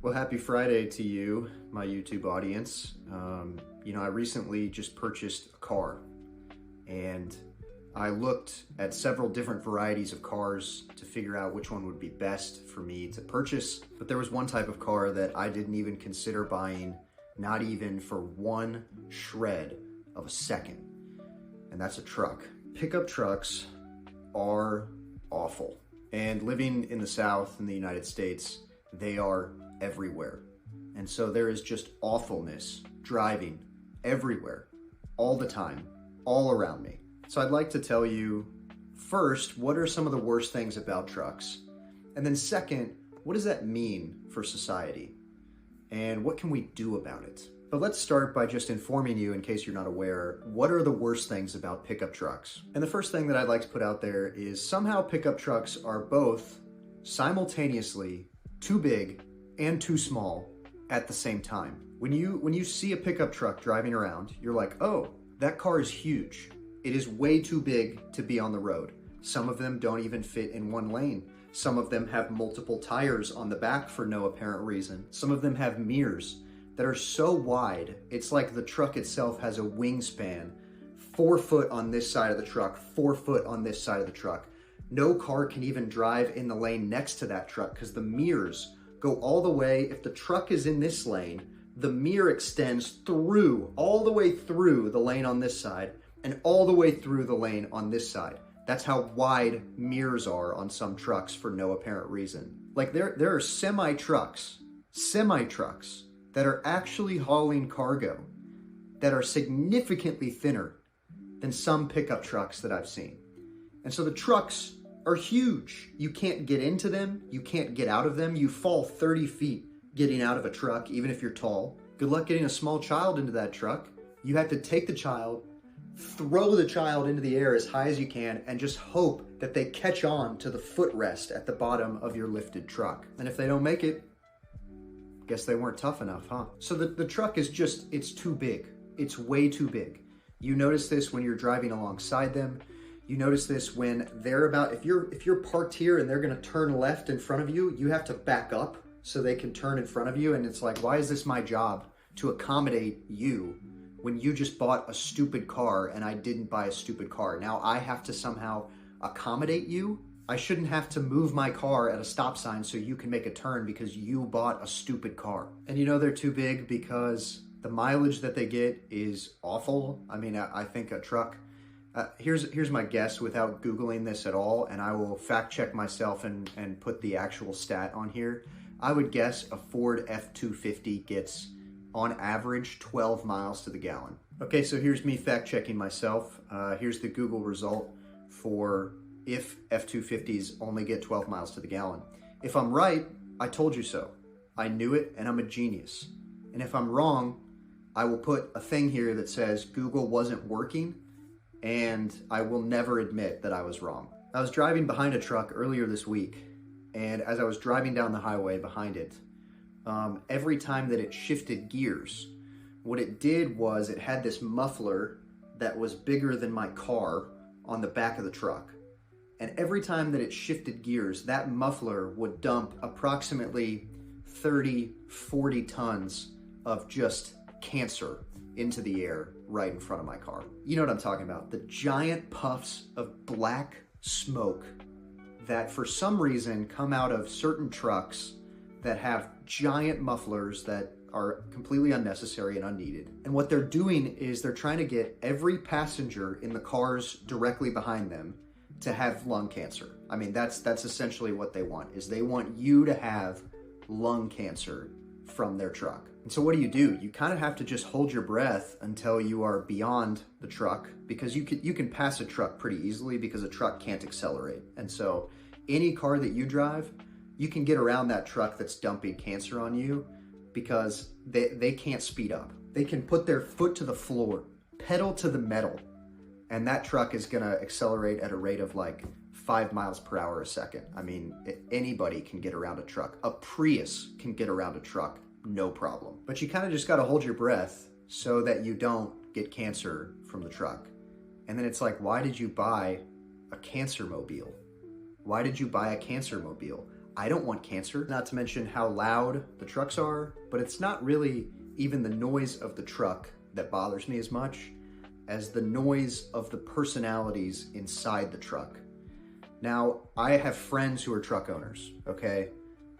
Well, happy Friday to you, my YouTube audience. I recently just purchased a car, and I looked at several different varieties of cars to figure out which one would be best for me to purchase. But there was one type of car that I didn't even consider buying, not even for one shred of a second, and that's a truck. Pickup trucks are awful. And living in the South in the United States, they are everywhere. And so there is just awfulness driving everywhere, all the time, all around me. So I'd like to tell you first, what are some of the worst things about trucks? And then second, what does that mean for society? And what can we do about it? But let's start by just informing you, in case you're not aware, what are the worst things about pickup trucks? And the first thing that I'd like to put out there is somehow pickup trucks are both simultaneously too big and too small at the same time. When you see a pickup truck driving around, you're like, oh, that car is huge. It is way too big to be on the road. Some of them don't even fit in one lane. Some of them have multiple tires on the back for no apparent reason. Some of them have mirrors that are so wide, it's like the truck itself has a wingspan, 4 foot on this side of the truck, 4 foot on this side of the truck. No car can even drive in the lane next to that truck because the mirrors go all the way. If the truck is in this lane, the mirror extends through, all the way through the lane on this side and all the way through the lane on this side. That's how wide mirrors are on some trucks for no apparent reason. Like there are semi-trucks that are actually hauling cargo that are significantly thinner than some pickup trucks that I've seen. And so the trucks are huge. You can't get into them. You can't get out of them. You fall 30 feet getting out of a truck, even if you're tall. Good luck getting a small child into that truck. You have to take the child, throw the child into the air as high as you can, and just hope that they catch on to the footrest at the bottom of your lifted truck. And if they don't make it, guess they weren't tough enough, huh? So the truck is just, it's too big. It's way too big. You notice this when you're driving alongside them. You notice this when they're about, if you're parked here and they're gonna turn left in front of you, you have to back up so they can turn in front of you. And it's like, why is this my job to accommodate you when you just bought a stupid car and I didn't buy a stupid car? Now I have to somehow accommodate you? I shouldn't have to move my car at a stop sign so you can make a turn because you bought a stupid car. And you know they're too big because the mileage that they get is awful. I mean, I think a truck, here's my guess without Googling this at all, and I will fact check myself and put the actual stat on here. I would guess a Ford F-250 gets, on average, 12 miles to the gallon. Okay, so here's me fact checking myself. Here's the Google result for if F-250s only get 12 miles to the gallon. If I'm right, I told you so. I knew it, and I'm a genius. And if I'm wrong, I will put a thing here that says Google wasn't working, and I will never admit that I was wrong. I was driving behind a truck earlier this week, and as I was driving down the highway behind it, every time that it shifted gears, what it did was it had this muffler that was bigger than my car on the back of the truck. And every time that it shifted gears, that muffler would dump approximately 30, 40 tons of just cancer into the air right in front of my car. You know what I'm talking about. The giant puffs of black smoke that for some reason come out of certain trucks that have giant mufflers that are completely unnecessary and unneeded. And what they're doing is they're trying to get every passenger in the cars directly behind them to have lung cancer. I mean, that's essentially what they want, is they want you to have lung cancer from their truck. And so what do? You kind of have to just hold your breath until you are beyond the truck, because you can pass a truck pretty easily because a truck can't accelerate. And so any car that you drive, you can get around that truck that's dumping cancer on you because they can't speed up. They can put their foot to the floor, pedal to the metal, and that truck is gonna accelerate at a rate of like 5 miles per hour a second. I mean, anybody can get around a truck. A Prius can get around a truck, no problem. But you kind of just gotta hold your breath so that you don't get cancer from the truck. And then it's like, why did you buy a cancer mobile? Why did you buy a cancer mobile? I don't want cancer. Not to mention how loud the trucks are, but it's not really even the noise of the truck that bothers me as much as the noise of the personalities inside the truck. Now, I have friends who are truck owners, okay,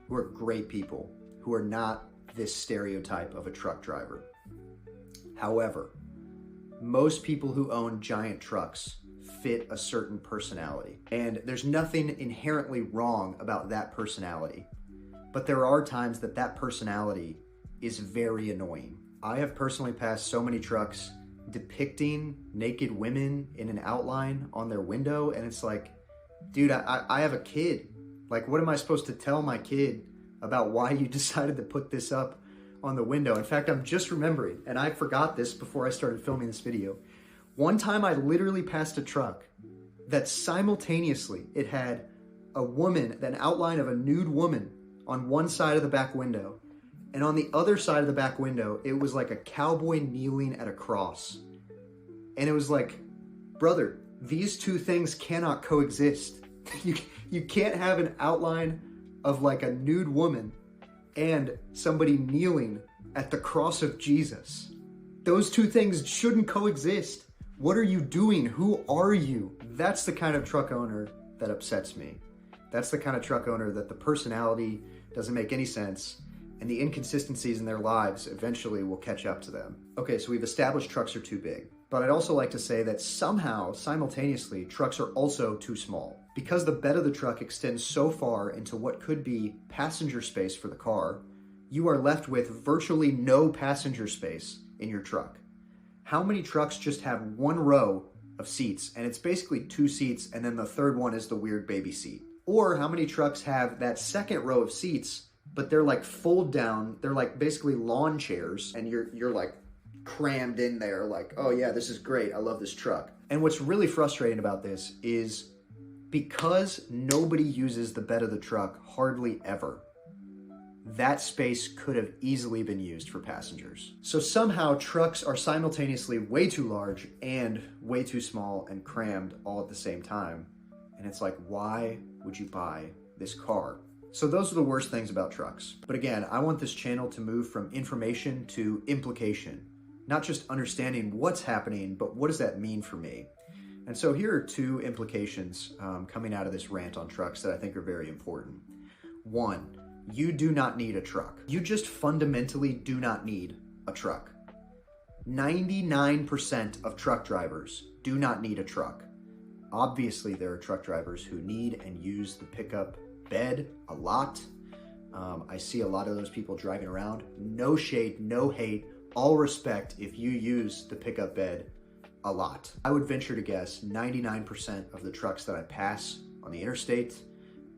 who are great people, who are not this stereotype of a truck driver. However, most people who own giant trucks fit a certain personality, and there's nothing inherently wrong about that personality, but there are times that that personality is very annoying. I have personally passed so many trucks depicting naked women in an outline on their window, and it's like, dude, I have a kid. Like, what am I supposed to tell my kid about why you decided to put this up on the window? In fact, I'm just remembering, and I forgot this before I started filming this video. One time I literally passed a truck that simultaneously, it had a woman, an outline of a nude woman on one side of the back window, and on the other side of the back window, it was like a cowboy kneeling at a cross. And it was like, brother, these two things cannot coexist. You can't have an outline of like a nude woman and somebody kneeling at the cross of Jesus. Those two things shouldn't coexist. What are you doing? Who are you? That's the kind of truck owner that upsets me. That's the kind of truck owner that the personality doesn't make any sense, and the inconsistencies in their lives eventually will catch up to them. Okay, so we've established trucks are too big, but I'd also like to say that somehow, simultaneously, trucks are also too small. Because the bed of the truck extends so far into what could be passenger space for the car, you are left with virtually no passenger space in your truck. How many trucks just have one row of seats, and it's basically two seats, and then the third one is the weird baby seat? Or how many trucks have that second row of seats, but they're like fold down, they're like basically lawn chairs, and you're like crammed in there like, oh yeah, this is great, I love this truck. And what's really frustrating about this is because nobody uses the bed of the truck hardly ever, that space could have easily been used for passengers. So somehow trucks are simultaneously way too large and way too small and crammed all at the same time. And it's like, why would you buy this car? So those are the worst things about trucks. But again, I want this channel to move from information to implication, not just understanding what's happening, but what does that mean for me? And so here are two implications coming out of this rant on trucks that I think are very important. One, you do not need a truck. You just fundamentally do not need a truck. 99% of truck drivers do not need a truck. Obviously, there are truck drivers who need and use the pickup bed a lot. I see a lot of those people driving around. No shade, no hate, all respect if you use the pickup bed a lot. I would venture to guess 99% of the trucks that I pass on the interstate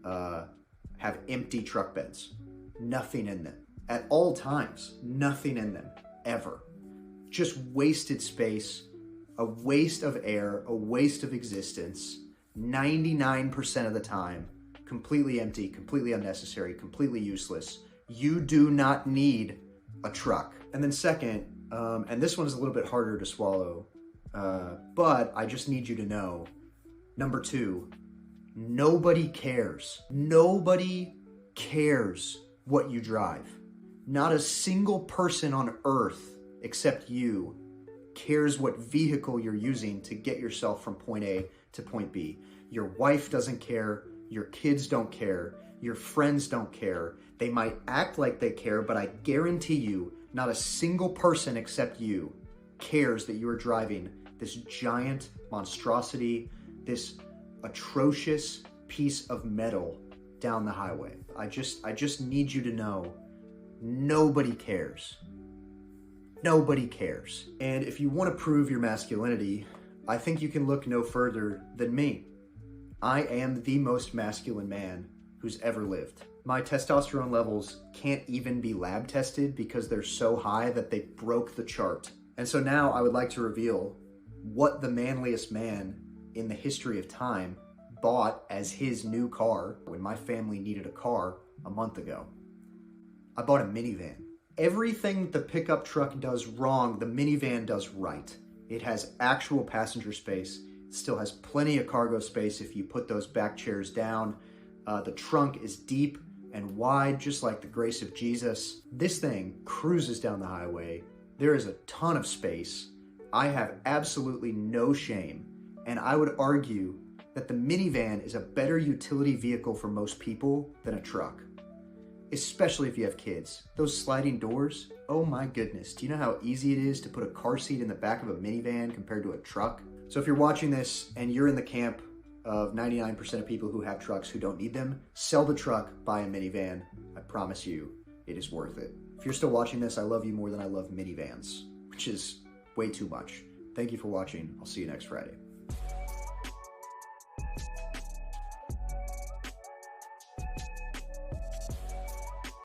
have empty truck beds. Nothing in them. At all times, nothing in them, ever. Just wasted space, a waste of air, a waste of existence, 99% of the time, completely empty, completely unnecessary, completely useless. You do not need a truck. And then second, and this one is a little bit harder to swallow, but I just need you to know, number two, nobody cares. Nobody cares what you drive. Not a single person on earth except you cares what vehicle you're using to get yourself from point A to point B. Your wife doesn't care. Your kids don't care. Your friends don't care. They might act like they care, but I guarantee you, not a single person except you cares that you are driving this giant monstrosity, this atrocious piece of metal down the highway. I just need you to know, nobody cares. Nobody cares. And if you want to prove your masculinity, I think you can look no further than me. I am the most masculine man who's ever lived. My testosterone levels can't even be lab tested because they're so high that they broke the chart. And so now I would like to reveal what the manliest man in the history of time bought as his new car when my family needed a car a month ago. I bought a minivan. Everything the pickup truck does wrong, the minivan does right. It has actual passenger space. It still has plenty of cargo space if you put those back chairs down. The trunk is deep. and wide, just like the grace of Jesus. This thing cruises down the highway. There is a ton of space. I have absolutely no shame, and I would argue that the minivan is a better utility vehicle for most people than a truck, especially if you have kids. Those sliding doors, oh my goodness. Do you know how easy it is to put a car seat in the back of a minivan compared to a truck? So if you're watching this and you're in the camp of 99% of people who have trucks who don't need them, sell the truck, buy a minivan. I promise you, it is worth it. If you're still watching this, I love you more than I love minivans, which is way too much. Thank you for watching. I'll see you next Friday.